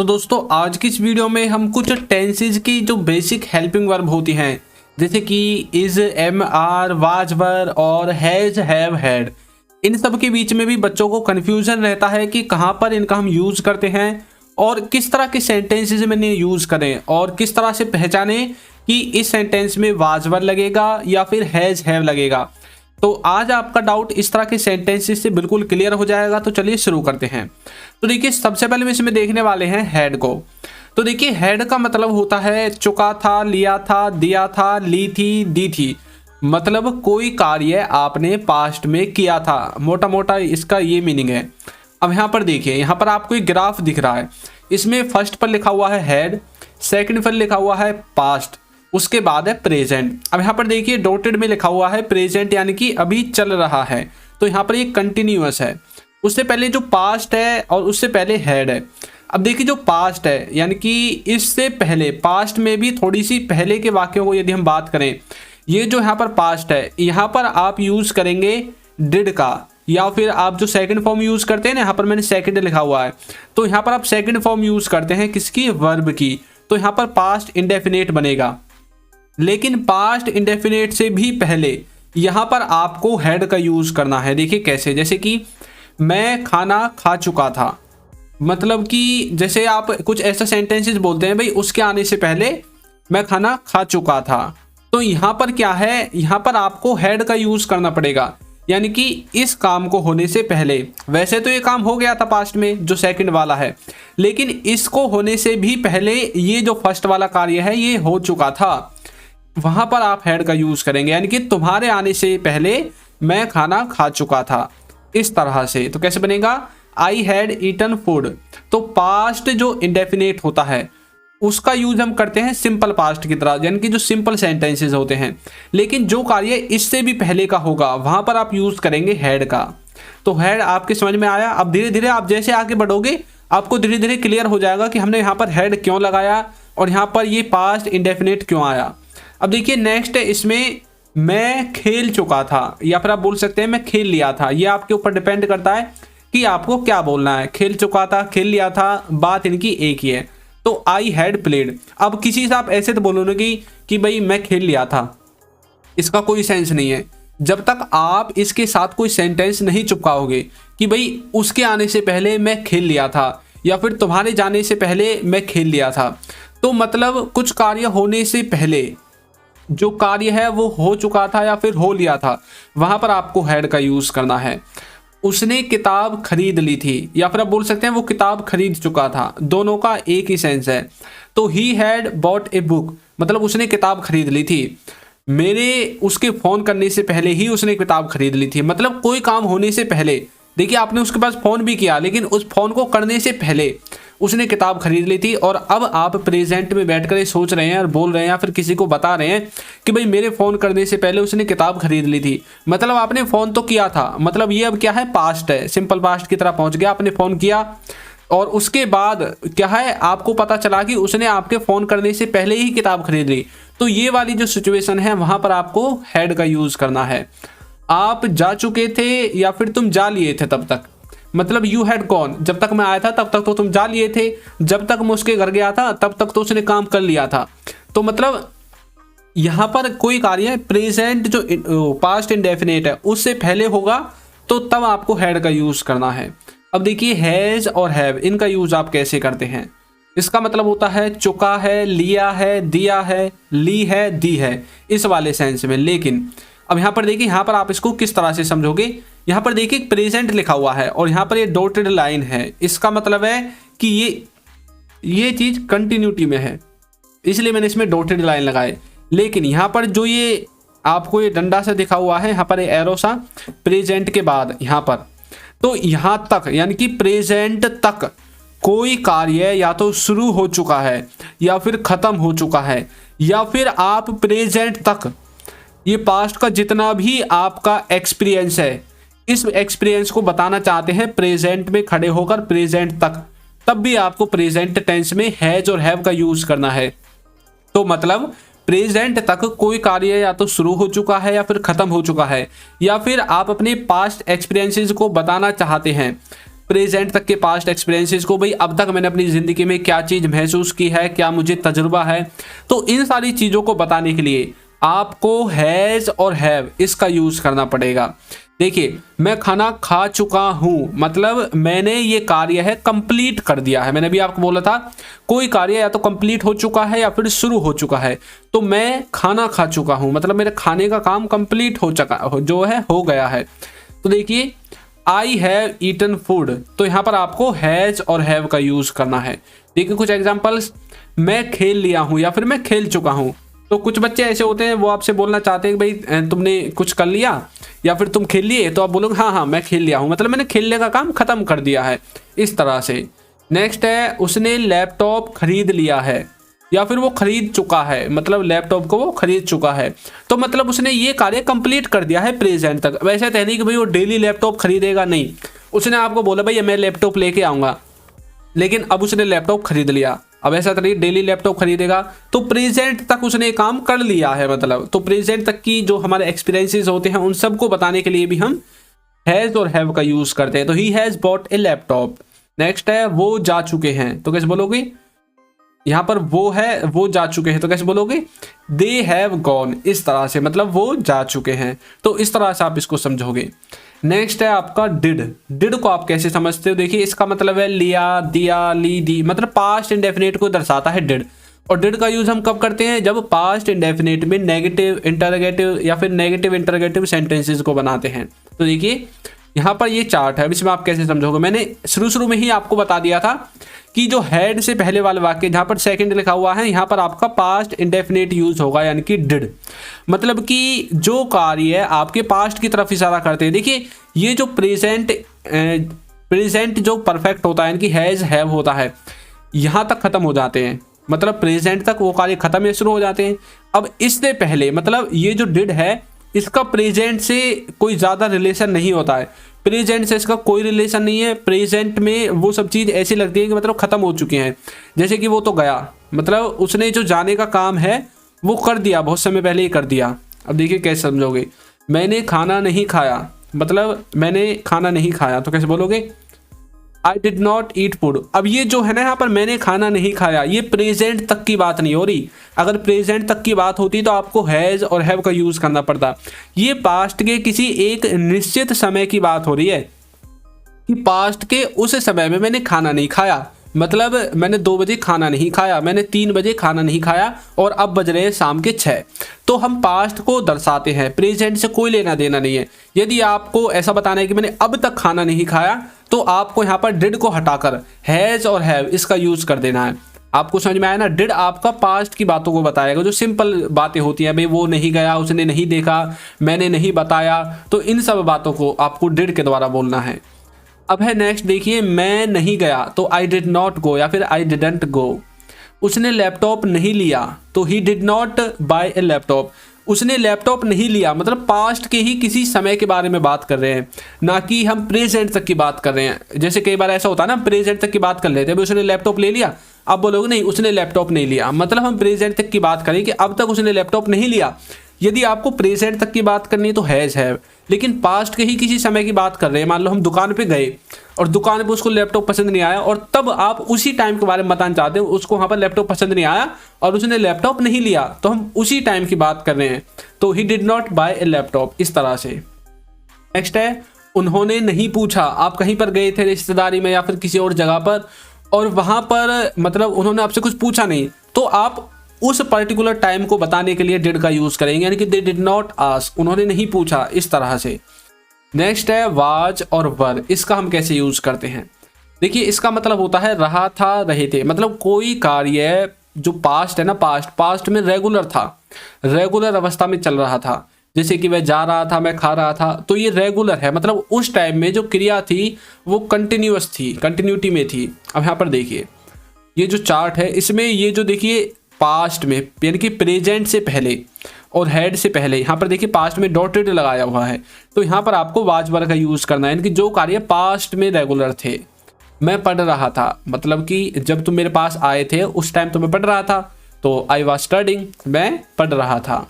तो दोस्तों आज की इस वीडियो में हम कुछ टेंसेज की जो बेसिक हेल्पिंग वर्ब होती हैं जैसे कि इज, एम, आर, वाज, वर और हैज, हैव, हैड, इन सब के बीच में भी बच्चों को कंफ्यूजन रहता है कि कहाँ पर इनका हम यूज करते हैं और किस तरह के सेंटेंसेज में इन्हें यूज करें और किस तरह से पहचानें कि इस सेंटेंस में वाज, वर लगेगा या फिर हैज, हैव लगेगा। तो आज आपका डाउट इस तरह के सेंटेंसेस से बिल्कुल क्लियर हो जाएगा। तो चलिए शुरू करते हैं। तो देखिए सबसे पहले इसमें देखने वाले हैं हेड को। तो देखिए हेड का मतलब होता है चुका था, लिया था, दिया था, ली थी, दी थी। मतलब कोई कार्य आपने पास्ट में किया था, मोटा मोटा इसका ये मीनिंग है। अब यहाँ पर देखिए, यहाँ पर आपको एक ग्राफ दिख रहा है। इसमें फर्स्ट पर लिखा हुआ है हेड, सेकंड पर लिखा हुआ है पास्ट, उसके बाद है प्रेजेंट। अब यहाँ पर देखिए डॉटेड में लिखा हुआ है प्रेजेंट, यानी कि अभी चल रहा है। तो यहाँ पर ये कंटिन्यूअस है। उससे पहले जो पास्ट है और उससे पहले हेड है। अब देखिए जो पास्ट है यानी कि इससे पहले पास्ट में भी थोड़ी सी पहले के वाक्यों को यदि हम बात करें, ये जो यहाँ पर पास्ट है यहाँ पर आप यूज करेंगे डिड का, या फिर आप जो सेकंड फॉर्म यूज करते हैं ना, यहाँ पर मैंने सेकंड लिखा हुआ है, तो यहाँ पर आप सेकंड फॉर्म यूज करते हैं किसकी, वर्ब की। तो यहाँ पर पास्ट इंडेफिनेट बनेगा। लेकिन पास्ट इंडेफिनेट से भी पहले यहां पर आपको हेड का यूज करना है। देखिए कैसे, जैसे कि मैं खाना खा चुका था। मतलब कि जैसे आप कुछ ऐसा सेंटेंसेस बोलते हैं भाई उसके आने से पहले मैं खाना खा चुका था, तो यहां पर क्या है, यहां पर आपको हेड का यूज करना पड़ेगा, यानी कि इस काम को होने से पहले। वैसे तो ये काम हो गया था पास्ट में जो सेकंड वाला है, लेकिन इसको होने से भी पहले ये जो फर्स्ट वाला कार्य है ये हो चुका था, वहां पर आप हेड का यूज करेंगे, यानी कि तुम्हारे आने से पहले मैं खाना खा चुका था, इस तरह से। तो कैसे बनेगा, आई हैड ईटन फूड। तो पास्ट जो इंडेफिनेट होता है उसका यूज हम करते हैं सिंपल पास्ट की तरह, यानी कि जो सिंपल सेंटेंसेस होते हैं। लेकिन जो कार्य इससे भी पहले का होगा वहां पर आप यूज करेंगे हेड का। तो हेड आपके समझ में आया। अब धीरे धीरे आप जैसे आगे बढ़ोगे आपको धीरे धीरे क्लियर हो जाएगा कि हमने यहाँ पर हेड क्यों लगाया और यहाँ पर ये पास्ट इंडेफिनेट क्यों आया। अब देखिए नेक्स्ट है, इसमें मैं खेल चुका था, या फिर आप बोल सकते हैं मैं खेल लिया था। ये आपके ऊपर डिपेंड करता है कि आपको क्या बोलना है, खेल चुका था, खेल लिया था, बात इनकी एक ही है। तो आई हैड प्लेड। अब किसी से आप ऐसे तो बोलोगे कि भाई मैं खेल लिया था, इसका कोई सेंस नहीं है जब तक आप इसके साथ कोई सेंटेंस नहीं चिपकाओगे कि भाई उसके आने से पहले मैं खेल लिया था या फिर तुम्हारे जाने से पहले मैं खेल लिया था। तो मतलब कुछ कार्य होने से पहले जो कार्य है वो हो चुका था या फिर हो लिया था, वहां पर आपको हैड का यूज करना है। उसने किताब खरीद ली थी, या फिर आप बोल सकते हैं वो किताब खरीद चुका था, दोनों का एक ही सेंस है। तो he had bought a book, मतलब उसने किताब खरीद ली थी। मेरे उसके फोन करने से पहले ही उसने किताब खरीद ली थी, मतलब कोई काम होने से पहले। देखिए आपने उसके पास फोन भी किया, लेकिन उस फोन को करने से पहले उसने किताब खरीद ली थी। और अब आप प्रेजेंट में बैठकर ये सोच रहे हैं और बोल रहे हैं या फिर किसी को बता रहे हैं कि भाई मेरे फोन करने से पहले उसने किताब खरीद ली थी, मतलब आपने फोन तो किया था। मतलब ये अब क्या है, पास्ट है, सिंपल पास्ट की तरह पहुंच गया। आपने फोन किया और उसके बाद क्या है, आपको पता चला कि उसने आपके फोन करने से पहले ही किताब खरीद ली। तो ये वाली जो सिचुएशन है वहां पर आपको हेड का यूज करना है। आप जा चुके थे या फिर तुम जा लिए थे तब तक, मतलब यू हैड गॉन, जब तक मैं आया था तब तक तो तुम जा लिए थे, जब तक मैं उसके घर गया था तब तक तो उसने काम कर लिया था। तो मतलब यहां पर कोई कार्य प्रेजेंट जो पास्ट इंडेफिनेट है उससे पहले होगा तो तब आपको हैड का यूज करना है। अब देखिए हैज और हैव, इनका यूज आप कैसे करते हैं। इसका मतलब होता है चुका है, लिया है, दिया है, ली है, दी है, इस वाले सेंस में। लेकिन अब यहाँ पर देखिए, यहाँ पर आप इसको किस तरह से समझोगे। यहाँ पर देखिए प्रेजेंट लिखा हुआ है और यहाँ पर ये डॉटेड लाइन है, इसका मतलब है कि ये चीज कंटिन्यूटी में है, इसलिए मैंने इसमें डॉटेड लाइन लगाए। लेकिन यहाँ पर जो ये आपको ये डंडा सा दिखा हुआ है, यहाँ पर ये एरो सा प्रेजेंट के बाद यहाँ पर, तो यहाँ तक यानी कि प्रेजेंट तक कोई कार्य या तो शुरू हो चुका है या फिर खत्म हो चुका है, या फिर आप प्रेजेंट तक ये पास्ट का जितना भी आपका एक्सपीरियंस है, इस एक्सपीरियंस को बताना चाहते हैं प्रेजेंट में खड़े होकर प्रेजेंट तक, तब भी आपको प्रेजेंट टेंस में हैज और हैव का यूज करना है। तो मतलब प्रेजेंट तक कोई कार्य या तो शुरू हो चुका है या फिर खत्म हो चुका है, या फिर आप अपने पास्ट एक्सपीरियंसेस को बताना चाहते हैं प्रेजेंट तक के पास्ट एक्सपीरियंसेस को, भाई अब तक मैंने अपनी ज़िंदगी में क्या चीज़ महसूस की है, क्या मुझे तजुर्बा है। तो इन सारी चीज़ों को बताने के लिए आपको हैज़ और हैव इसका यूज़ करना पड़ेगा। देखिए, मैं खाना खा चुका हूँ मतलब मैंने ये कार्य है कंप्लीट कर दिया है। मैंने भी आपको बोला था कोई कार्य या तो कंप्लीट हो चुका है या फिर शुरू हो चुका है। तो मैं खाना खा चुका हूँ मतलब मेरे खाने का काम कंप्लीट हो गया है। तो देखिए, आई हैव ईटन फूड, तो यहाँ पर आपको हैज और हैव का यूज करना है। देखिए कुछ एग्जांपल्स, मैं खेल लिया हूँ या फिर मैं खेल चुका हूँ। तो कुछ बच्चे ऐसे होते हैं वो आपसे बोलना चाहते हैं कि भाई तुमने कुछ कर लिया या फिर तुम खेल लिए, तो आप बोलोगे हाँ हाँ मैं खेल लिया हूँ, मतलब मैंने खेलने का काम खत्म कर दिया है, इस तरह से। नेक्स्ट है, उसने लैपटॉप खरीद लिया है या फिर वो खरीद चुका है, मतलब लैपटॉप को वो खरीद चुका है, तो मतलब उसने ये कार्य कंप्लीट कर दिया है प्रेजेंट तक। वैसे तो नहीं कि भाई वो डेली लैपटॉप खरीदेगा, नहीं, उसने आपको बोला भाई मैं लैपटॉप लेके आऊँगा, लेकिन अब उसने लैपटॉप खरीद लिया। अब ऐसा तो नहीं डेली लैपटॉप खरीदेगा, तो प्रेजेंट तक उसने काम कर लिया है मतलब। तो प्रेजेंट तक की जो हमारे एक्सपीरियंसेस होते हैं उन सबको बताने के लिए भी हम हैज़ और हैव का यूज़ करते हैं। तो he has bot A laptop. Next है, वो जा चुके हैं, तो कैसे बोलोगे, यहाँ पर वो है वो जा चुके हैं, तो कैसे बोलोगे, दे हैव गॉन, इस तरह से, मतलब वो जा चुके हैं। तो इस तरह से आप इसको समझोगे। नेक्स्ट है आपका डिड। डिड को आप कैसे समझते हो, देखिए इसका मतलब है लिया, दिया, ली, दी, मतलब पास्ट इंडेफिनिट को दर्शाता है डिड। और डिड का यूज हम कब करते हैं, जब पास्ट इंडेफिनिट में नेगेटिव इंटरोगेटिव या फिर नेगेटिव इंटरोगेटिव सेंटेंसेस को बनाते हैं। तो देखिए यहाँ पर ये चार्ट है, इसमें आप कैसे समझोगे, मैंने शुरू में ही आपको बता दिया था कि जो हैड से पहले वाले वाक्य जहाँ पर सेकंड लिखा हुआ है, यहाँ पर आपका पास्ट इंडेफिनिट यूज होगा, यानी कि डिड। मतलब कि जो कार्य है आपके पास्ट की तरफ इशारा करते हैं। देखिए ये जो प्रेजेंट जो परफेक्ट होता है, यानी कि हैज हैव होता है, यहाँ तक खत्म हो जाते हैं, मतलब प्रेजेंट तक वो कार्य खत्म या शुरू हो जाते हैं। अब इससे पहले मतलब ये जो डिड है इसका प्रेजेंट से कोई ज़्यादा रिलेशन नहीं होता है, प्रेजेंट से इसका कोई रिलेशन नहीं है। प्रेजेंट में वो सब चीज़ ऐसी लगती है कि मतलब ख़त्म हो चुकी हैं, जैसे कि वो तो गया, मतलब उसने जो जाने का काम है वो कर दिया, बहुत समय पहले ही कर दिया। अब देखिए कैसे समझोगे, मैंने खाना नहीं खाया, मतलब मैंने खाना नहीं खाया, तो कैसे बोलोगे, I did not eat food. अब ये जो है ना यहाँ पर मैंने खाना नहीं खाया, ये प्रेजेंट तक की बात नहीं हो रही। अगर प्रेजेंट तक की बात होती तो आपको हैज़ और हैव का यूज़ करना पड़ता। ये पास्ट के किसी एक निश्चित समय की बात हो रही है कि पास्ट के उस समय में मैंने खाना नहीं खाया, मतलब मैंने 2 बजे खाना नहीं खाया, मैंने 3 बजे खाना नहीं खाया और अब बज रहे हैं शाम के 6। तो हम पास्ट को दर्शाते हैं, प्रेजेंट से कोई लेना देना नहीं है। यदि आपको ऐसा बताना है कि मैंने अब तक खाना नहीं खाया, तो आपको यहाँ पर डिड को हटाकर हैज़ और हैव इसका यूज कर देना है। आपको समझ में आया ना, डिड आपका पास्ट की बातों को बताएगा, जो सिंपल बातें होती हैं, भाई वो नहीं गया, उसने नहीं देखा, मैंने नहीं बताया, तो इन सब बातों को आपको डिड के द्वारा बोलना है। अब है नेक्स्ट, देखिए मैं नहीं गया, तो आई डिड नॉट गो या फिर आई डिडंट गो। उसने लैपटॉप नहीं लिया, तो he did not buy a laptop. उसने लैपटॉप नहीं लिया, मतलब पास्ट के ही किसी समय के बारे में बात कर रहे हैं, ना कि हम प्रेजेंट तक की बात कर रहे हैं। जैसे कई बार ऐसा होता है ना, प्रेजेंट तक की बात कर लेते हैं, भाई उसने लैपटॉप ले लिया, अब बोलोगे नहीं उसने लैपटॉप नहीं लिया, मतलब हम प्रेजेंट तक की बात करें कि अब तक उसने लैपटॉप नहीं लिया। यदि आपको प्रेजेंट तक की बात करनी है तो हैज़ हैव, लेकिन पास्ट के ही किसी समय की बात कर रहे हैं, मान लो हम दुकान पे गए और दुकान पे उसको लैपटॉप पसंद नहीं आया, और तब आप उसी टाइम के बारे में बताना चाहते हो, उसको वहाँ पर लैपटॉप पसंद नहीं आया और उसने लैपटॉप नहीं लिया, तो हम उसी टाइम की बात कर रहे हैं। तो he did not buy a laptop, इस तरह से। नेक्स्ट है, उन्होंने नहीं पूछा। आप कहीं पर गए थे रिश्तेदारी में या फिर किसी और जगह पर, और वहाँ पर मतलब उन्होंने आपसे कुछ पूछा नहीं, तो आप उस पर्टिकुलर टाइम को बताने के लिए डिड का यूज करेंगे, यानी कि दे डिड नॉट आस्क, उन्होंने नहीं पूछा, इस तरह से। नेक्स्ट है वाज और वर। इसका हम कैसे यूज करते हैं, देखिए इसका मतलब होता है रहा था, रहे थे, मतलब कोई कार्य जो पास्ट है ना, पास्ट में रेगुलर था, रेगुलर अवस्था में चल रहा था, जैसे कि वह जा रहा था, मैं खा रहा था, तो ये रेगुलर है, मतलब उस टाइम में जो क्रिया थी वो कंटिन्यूअस थी, कंटिन्यूटी में थी। अब यहाँ पर देखिए ये जो चार्ट है, इसमें ये जो देखिए पास्ट में यानी कि प्रेजेंट से पहले और हेड से पहले, यहाँ पर देखिए पास्ट में डॉटेड लगाया हुआ है, तो यहाँ पर आपको वाज वर का यूज करना है, यानी कि जो कार्य पास्ट में रेगुलर थे। मैं पढ़ रहा था, मतलब कि जब तुम मेरे पास आए थे उस टाइम तो मैं पढ़ रहा था, तो आई वॉज स्टडिंग, मैं पढ़ रहा था।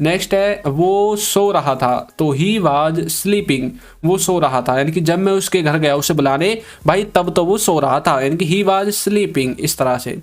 नेक्स्ट है वो सो रहा था, तो ही वाज स्लीपिंग, वो सो रहा था, यानी कि जब मैं उसके घर गया उसे बुलाने भाई तब तो वो सो रहा था, यानी कि ही वाज स्लीपिंग। इस तरह से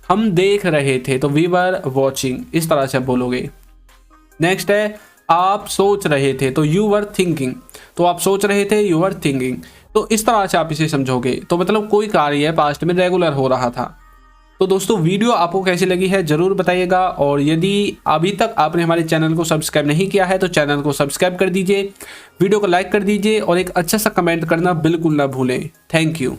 हम देख रहे थे, तो वी वर वॉचिंग, इस तरह से आप बोलोगे। नेक्स्ट है आप सोच रहे थे, तो यू वर थिंकिंग, तो आप सोच रहे थे, यू वर थिंकिंग। तो इस तरह से आप इसे समझोगे। तो मतलब कोई कार्य है पास्ट में रेगुलर हो रहा था। तो दोस्तों वीडियो आपको कैसी लगी है जरूर बताइएगा, और यदि अभी तक आपने हमारे चैनल को सब्सक्राइब नहीं किया है तो चैनल को सब्सक्राइब कर दीजिए, वीडियो को लाइक कर दीजिए और एक अच्छा सा कमेंट करना बिल्कुल ना भूलें। Thank you.